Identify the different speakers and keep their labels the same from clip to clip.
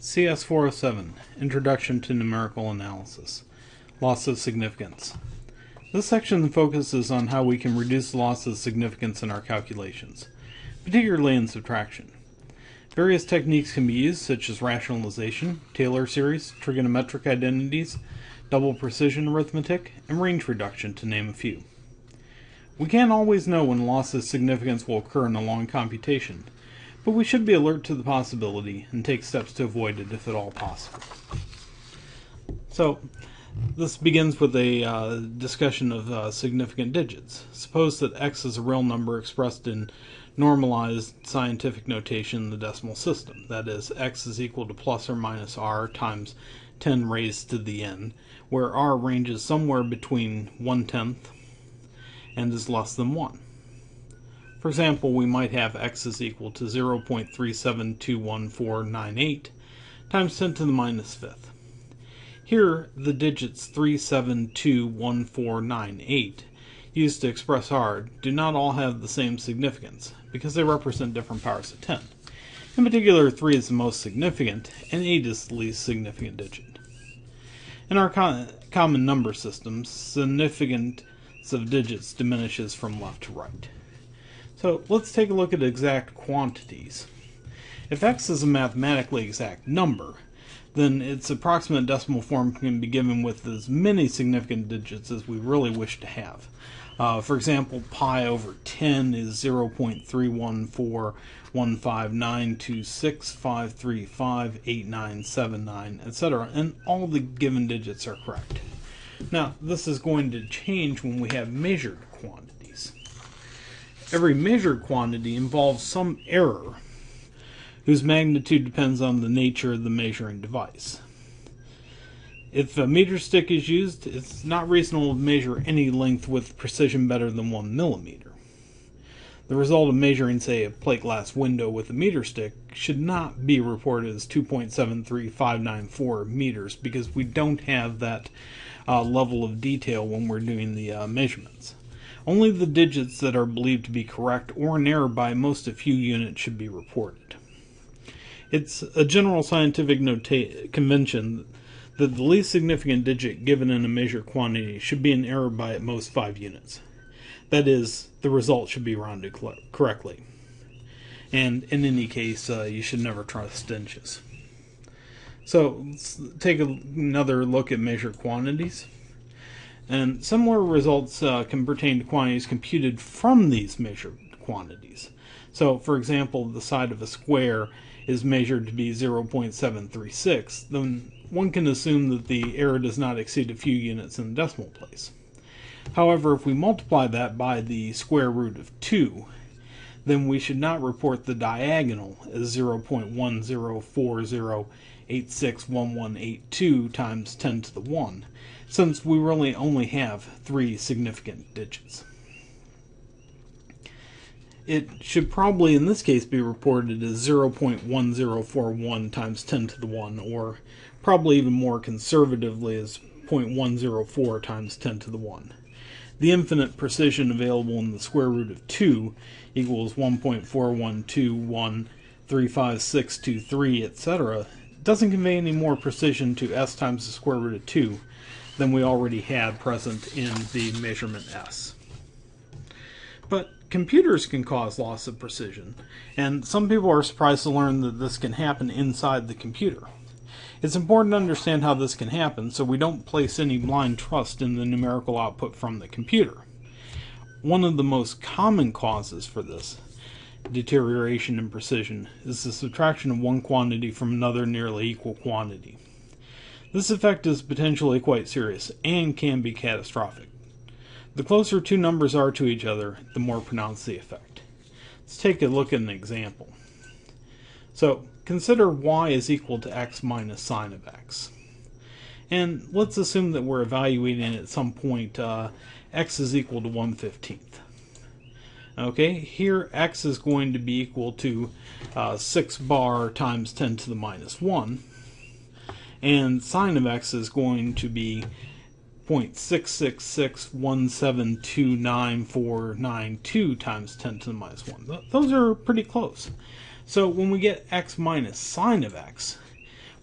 Speaker 1: cs407, Introduction to Numerical Analysis, Loss of Significance. This section focuses on how we can reduce loss of significance in our calculations, particularly in subtraction. Various techniques can be used, such as rationalization, Taylor series, trigonometric identities, double precision arithmetic, and range reduction, to name a few. We can't always know when loss of significance will occur in a long computation, but we should be alert to the possibility and take steps to avoid it if at all possible. So, this begins with a discussion of significant digits. Suppose that x is a real number expressed in normalized scientific notation in the decimal system. That is, x is equal to plus or minus r times 10 raised to the n, where r ranges somewhere between 1/10 and is less than 1. For example, we might have x is equal to 0.37211498 times 10 to the minus 5th. Here, the digits 3721498 used to express r do not all have the same significance, because they represent different powers of 10. In particular, 3 is the most significant, and 8 is the least significant digit. In our common number systems, significance of digits diminishes from left to right. So let's take a look at exact quantities. If x is a mathematically exact number, then its approximate decimal form can be given with as many significant digits as we really wish to have. For example, pi over 10 is 0.314159265358979, etc., and all the given digits are correct. Now, this is going to change when we have measured quantities. Every measured quantity involves some error whose magnitude depends on the nature of the measuring device. If a meter stick is used, it's not reasonable to measure any length with precision better than 1 millimeter. The result of measuring, say, a plate glass window with a meter stick should not be reported as 2.73594 meters, because we don't have that level of detail when we're doing the measurements. Only the digits that are believed to be correct or in error by most a few units should be reported. It's a general scientific convention that the least significant digit given in a measured quantity should be in error by at most 5 units. That is, the result should be rounded correctly. And in any case, you should never trust inches. So let's take another look at measured quantities. And similar results can pertain to quantities computed from these measured quantities. So, for example, the side of a square is measured to be 0.736, then one can assume that the error does not exceed a few units in the decimal place. However, if we multiply that by the square root of 2, then we should not report the diagonal as 0.1040861182 times 10 to the 1, since we really only have 3 significant digits. It should probably in this case be reported as 0.1041 times 10 to the 1, or probably even more conservatively as 0.104 times 10 to the 1. The infinite precision available in the square root of 2 equals 1.412135623, etc. doesn't convey any more precision to s times the square root of 2 than we already had present in the measurement s. But computers can cause loss of precision, and some people are surprised to learn that this can happen inside the computer. It's important to understand how this can happen so we don't place any blind trust in the numerical output from the computer. One of the most common causes for this deterioration in precision is the subtraction of one quantity from another nearly equal quantity. This effect is potentially quite serious and can be catastrophic. The closer two numbers are to each other, the more pronounced the effect. Let's take a look at an example. So, consider y is equal to x minus sine of x. And let's assume that we're evaluating at some point x is equal to 1/15. Okay, here x is going to be equal to 6 bar times 10 to the minus 1. And sine of x is going to be 0.66617299492 times 10 to the minus 1. Those are pretty close. So when we get x minus sine of x,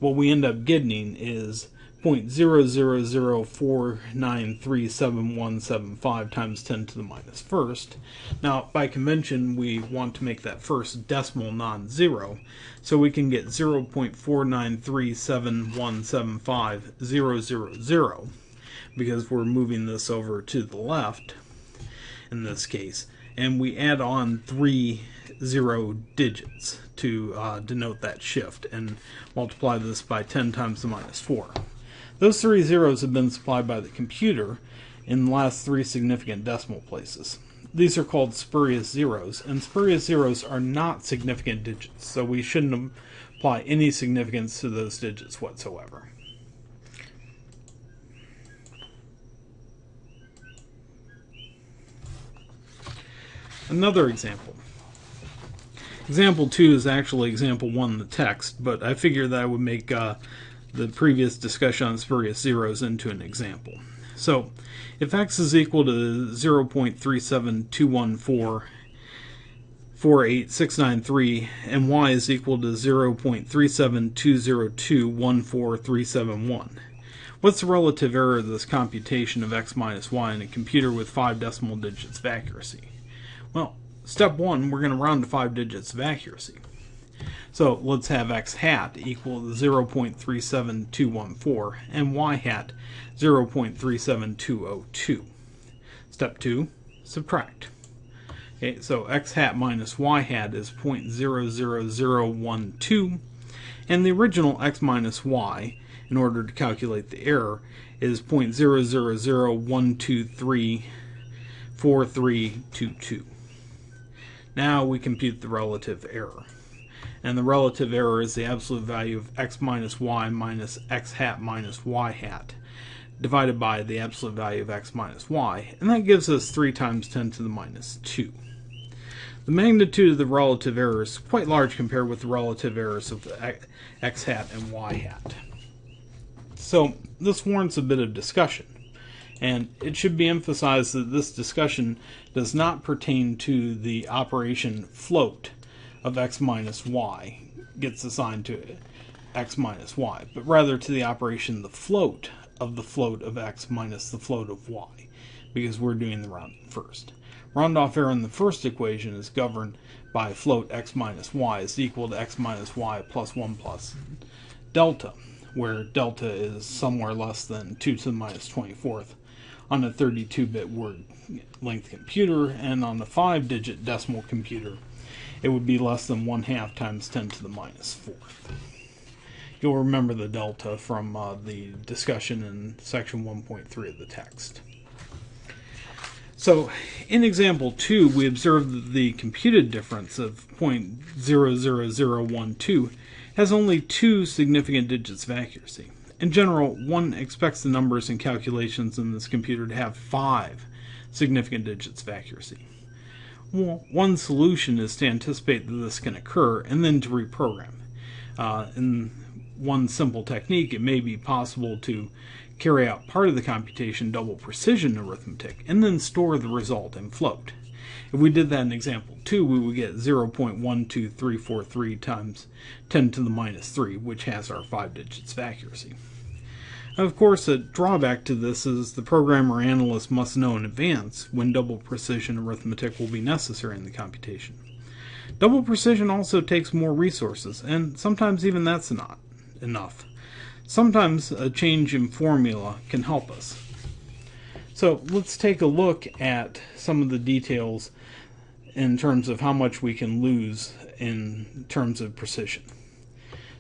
Speaker 1: what we end up getting is 0.000493717 times 10 to the minus first. Now, by convention, we want to make that first decimal non-zero, so we can get 0.4937175,000, because we're moving this over to the left in this case, and we add on 3 0 digits to denote that shift, and multiply this by 10 times the minus 4. Those 3 zeros have been supplied by the computer in the last 3 significant decimal places. These are called spurious zeros, and spurious zeros are not significant digits, so we shouldn't apply any significance to those digits whatsoever. Another example. Example 2 is actually example 1 in the text, but I figured that I would make the previous discussion on spurious zeros into an example. So, if x is equal to 0.3721448,693 and y is equal to 0.3720214,371, what's the relative error of this computation of x minus y in a computer with 5 decimal digits of accuracy? Well, step 1, we're going to round to 5 digits of accuracy. So let's have x hat equal to 0.37214 and y hat 0.37202. Step 2, subtract. Okay, so x hat minus y hat is 0.00012, and the original x minus y, in order to calculate the error, is 0.001234322. Now we compute the relative error. And the relative error is the absolute value of x minus x hat minus y hat divided by the absolute value of x minus y, and that gives us 3 times 10 to the minus 2. The magnitude of the relative error is quite large compared with the relative errors of x hat and y hat. So this warrants a bit of discussion. And it should be emphasized that this discussion does not pertain to the operation float of x minus y gets assigned to x minus y, but rather to the operation the float of x minus the float of y, because we're doing the rounding first. Round-off error in the first equation is governed by float x minus y is equal to x minus y plus 1 plus delta, where delta is somewhere less than 2 to the minus 24th. On a 32-bit word length computer, and on a 5-digit decimal computer, it would be less than 1/2 times 10 to the minus 4th. You'll remember the delta from the discussion in section 1.3 of the text. So, in example 2, we observe that the computed difference of 0.00012 has only 2 significant digits of accuracy. In general, one expects the numbers and calculations in this computer to have 5 significant digits of accuracy. Well, one solution is to anticipate that this can occur and then to reprogram. In one simple technique, it may be possible to carry out part of the computation double precision arithmetic and then store the result in float. If we did that in example 2, we would get 0.12343 times 10 to the minus 3, which has our 5 digits of accuracy. Of course, a drawback to this is the programmer or analyst must know in advance when double precision arithmetic will be necessary in the computation. Double precision also takes more resources, and sometimes even that's not enough. Sometimes a change in formula can help us. So let's take a look at some of the details in terms of how much we can lose in terms of precision.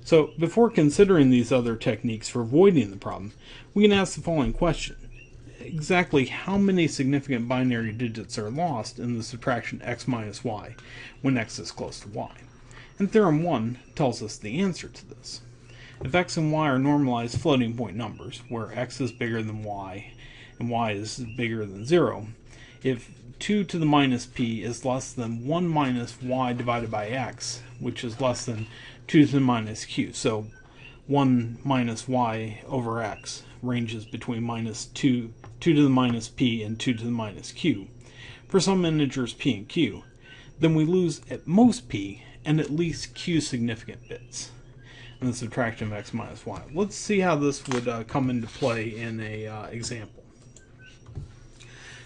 Speaker 1: So before considering these other techniques for avoiding the problem, we can ask the following question. Exactly how many significant binary digits are lost in the subtraction x minus y when x is close to y? And Theorem 1 tells us the answer to this. If x and y are normalized floating point numbers, where x is bigger than y and y is bigger than 0, if 2 to the minus p is less than 1 minus y divided by x, which is less than 2 to the minus q, so 1 minus y over x ranges between minus 2 to the minus p and 2 to the minus q, for some integers p and q, then we lose at most p and at least q significant bits. and the subtraction of x minus y. Let's see how this would come into play in a example.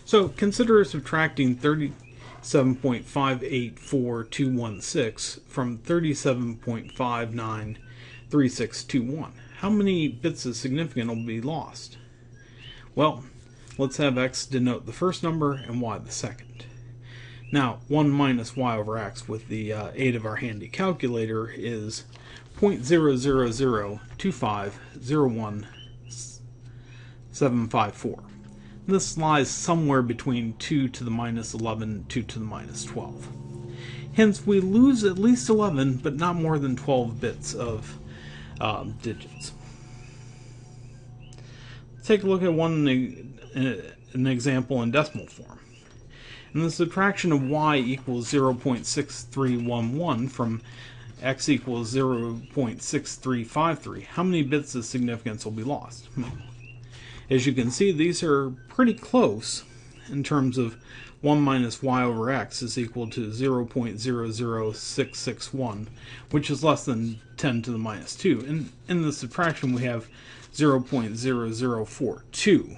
Speaker 1: So consider subtracting 37.584216 from 37.593621. How many bits of significant will be lost? Well, let's have x denote the first number and y the second. Now, 1 minus y over x with the aid of our handy calculator is 0.0002501,754. This lies somewhere between 2 to the minus 11 and 2 to the minus 12. Hence, we lose at least 11, but not more than 12 bits of digits. Let's take a look at an example in decimal form. And the subtraction of y equals 0.6311 from x equals 0.6353. How many bits of significance will be lost? As you can see, these are pretty close in terms of 1 minus y over x is equal to 0.00661, which is less than 10 to the minus 2. And in the subtraction, we have 0.0042.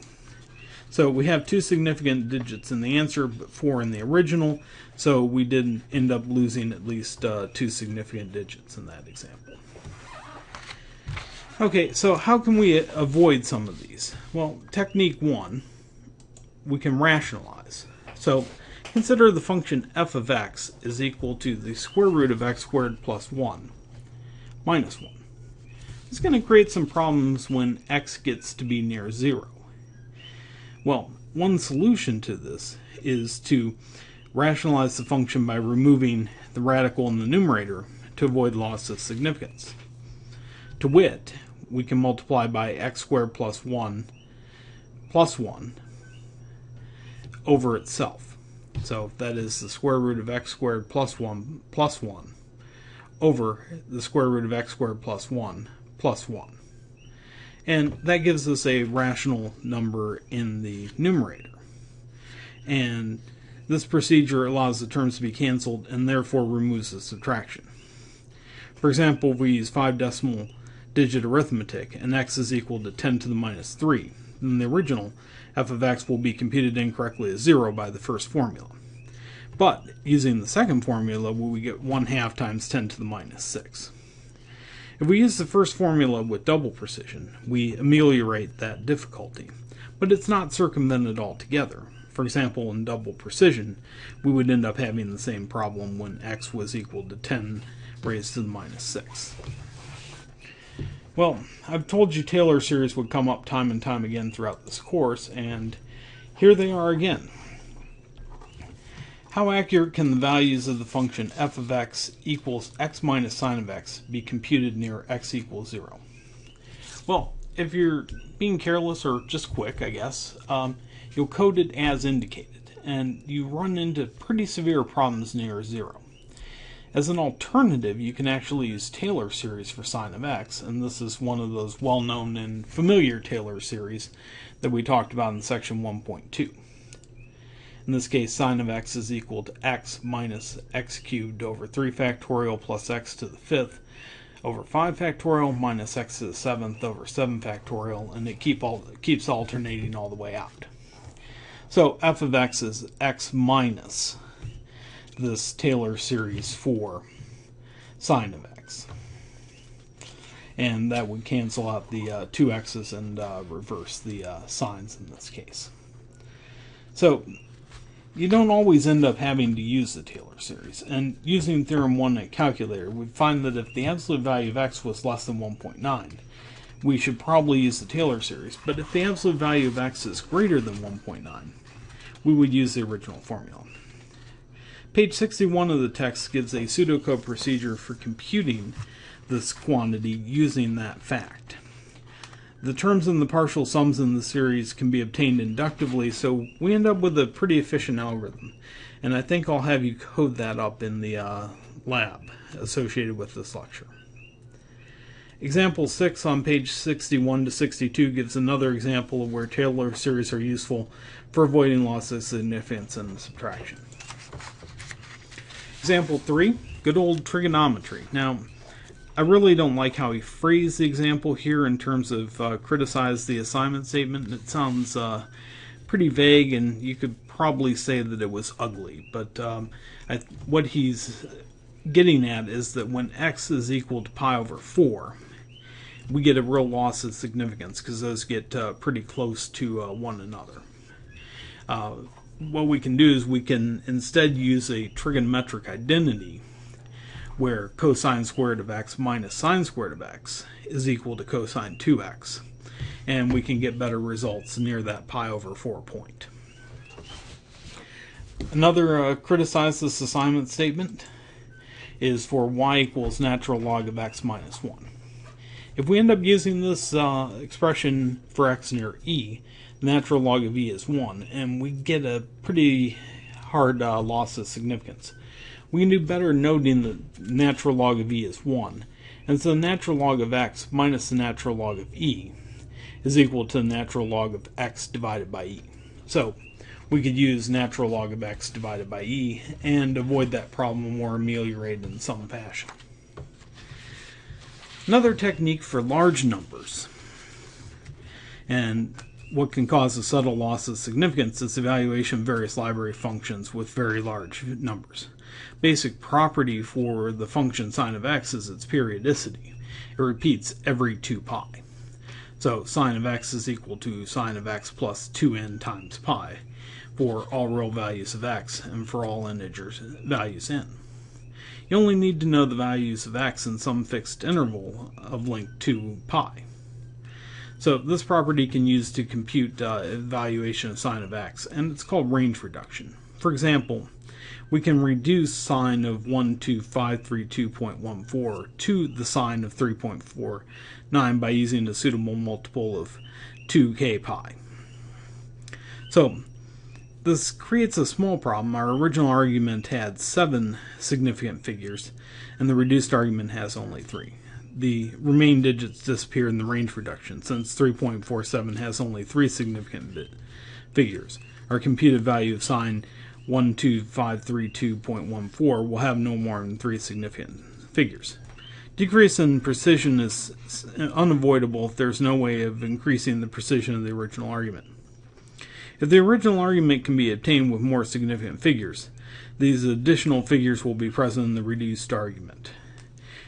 Speaker 1: So we have two significant digits in the answer, but 4 in the original, so we did end up losing at least 2 significant digits in that example. Okay, so how can we avoid some of these? Well, technique 1, we can rationalize. So consider the function f of x is equal to the square root of x squared plus 1 minus 1. It's going to create some problems when x gets to be near 0. Well, one solution to this is to rationalize the function by removing the radical in the numerator to avoid loss of significance. To wit, we can multiply by x squared plus 1 over itself. So that is the square root of x squared plus 1 over the square root of x squared plus 1 plus 1. And that gives us a rational number in the numerator. And this procedure allows the terms to be canceled and therefore removes the subtraction. For example, if we use 5 decimal digit arithmetic and x is equal to 10 to the minus 3, then the original f of x will be computed incorrectly as 0 by the first formula. But using the second formula, we get 1/2 times 10 to the minus 6. If we use the first formula with double precision, we ameliorate that difficulty, but it's not circumvented altogether. For example, in double precision, we would end up having the same problem when x was equal to 10 raised to the minus 6. Well, I've told you Taylor series would come up time and time again throughout this course, and here they are again. How accurate can the values of the function f of x equals x minus sine of x be computed near x equals 0? Well, if you're being careless or just quick, I guess, you'll code it as indicated, and you run into pretty severe problems near 0. As an alternative, you can actually use Taylor series for sine of x, and this is one of those well-known and familiar Taylor series that we talked about in section 1.2. In this case, sine of x is equal to x minus x cubed over 3 factorial plus x to the 5th over 5 factorial minus x to the 7th over 7 factorial, and it keeps alternating all the way out. So f of x is x minus this Taylor series for sine of x. And that would cancel out the two x's and reverse the signs in this case. So you don't always end up having to use the Taylor series. And using theorem 1 at calculator, we find that if the absolute value of x was less than 1.9, we should probably use the Taylor series. But if the absolute value of x is greater than 1.9, we would use the original formula. Page 61 of the text gives a pseudocode procedure for computing this quantity using that fact. The terms and the partial sums in the series can be obtained inductively, so we end up with a pretty efficient algorithm. And I think I'll have you code that up in the lab associated with this lecture. Example 6 on page 61 to 62 gives another example of where Taylor series are useful for avoiding loss of significance and subtraction. Example 3, good old trigonometry. Now, I really don't like how he phrased the example here in terms of criticize the assignment statement. It sounds pretty vague, and you could probably say that it was ugly. But what he's getting at is that when x is equal to pi over 4, we get a real loss of significance because those get pretty close to one another. What we can do is we can instead use a trigonometric identity where cosine squared of x minus sine squared of x is equal to cosine 2x. And we can get better results near that pi over 4 point. Another criticize this assignment statement is for y equals natural log of x minus 1. If we end up using this expression for x near e, the natural log of e is 1, and we get a pretty hard loss of significance. We can do better noting that the natural log of e is 1, and so the natural log of x minus the natural log of e is equal to the natural log of x divided by e. So we could use natural log of x divided by e and avoid that problem or ameliorate it in some fashion. Another technique for large numbers, and what can cause a subtle loss of significance, is evaluation of various library functions with very large numbers. Basic property for the function sine of x is its periodicity. It repeats every 2 pi. So sine of x is equal to sine of x plus 2n times pi for all real values of x and for all integers values n. You only need to know the values of x in some fixed interval of length 2 pi. So this property can use to compute evaluation of sine of x, and it's called range reduction. For example, we can reduce sine of 12532.14 to the sine of 3.49 by using a suitable multiple of 2k pi. So this creates a small problem. Our original argument had 7 significant figures, and the reduced argument has only 3. The remaining digits disappear in the range reduction, since 3.47 has only 3 significant figures. Our computed value of sine 12532.14 will have no more than 3 significant figures. Decrease in precision is unavoidable if there's no way of increasing the precision of the original argument. If the original argument can be obtained with more significant figures, these additional figures will be present in the reduced argument.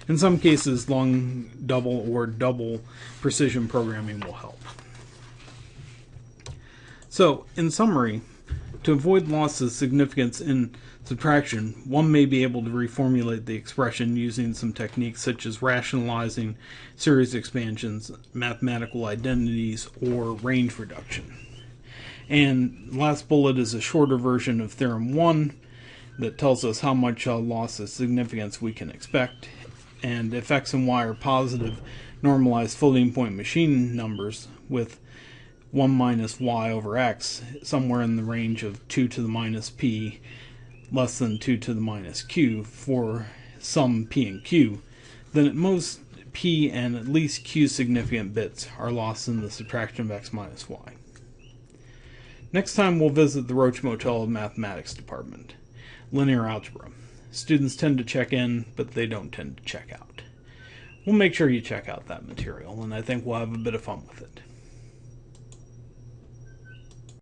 Speaker 1: In some cases, long double or double precision programming will help. So, in summary, to avoid loss of significance in subtraction, one may be able to reformulate the expression using some techniques such as rationalizing series expansions, mathematical identities, or range reduction. And last bullet is a shorter version of Theorem 1 that tells us how much loss of significance we can expect. And if x and y are positive, normalized floating point machine numbers with 1 minus y over x somewhere in the range of 2 to the minus p less than 2 to the minus q for some p and q, then at most p and at least q significant bits are lost in the subtraction of x minus y. Next time we'll visit the Roach Motel of Mathematics department. Linear algebra. Students tend to check in, but they don't tend to check out. We'll make sure you check out that material, and I think we'll have a bit of fun with it.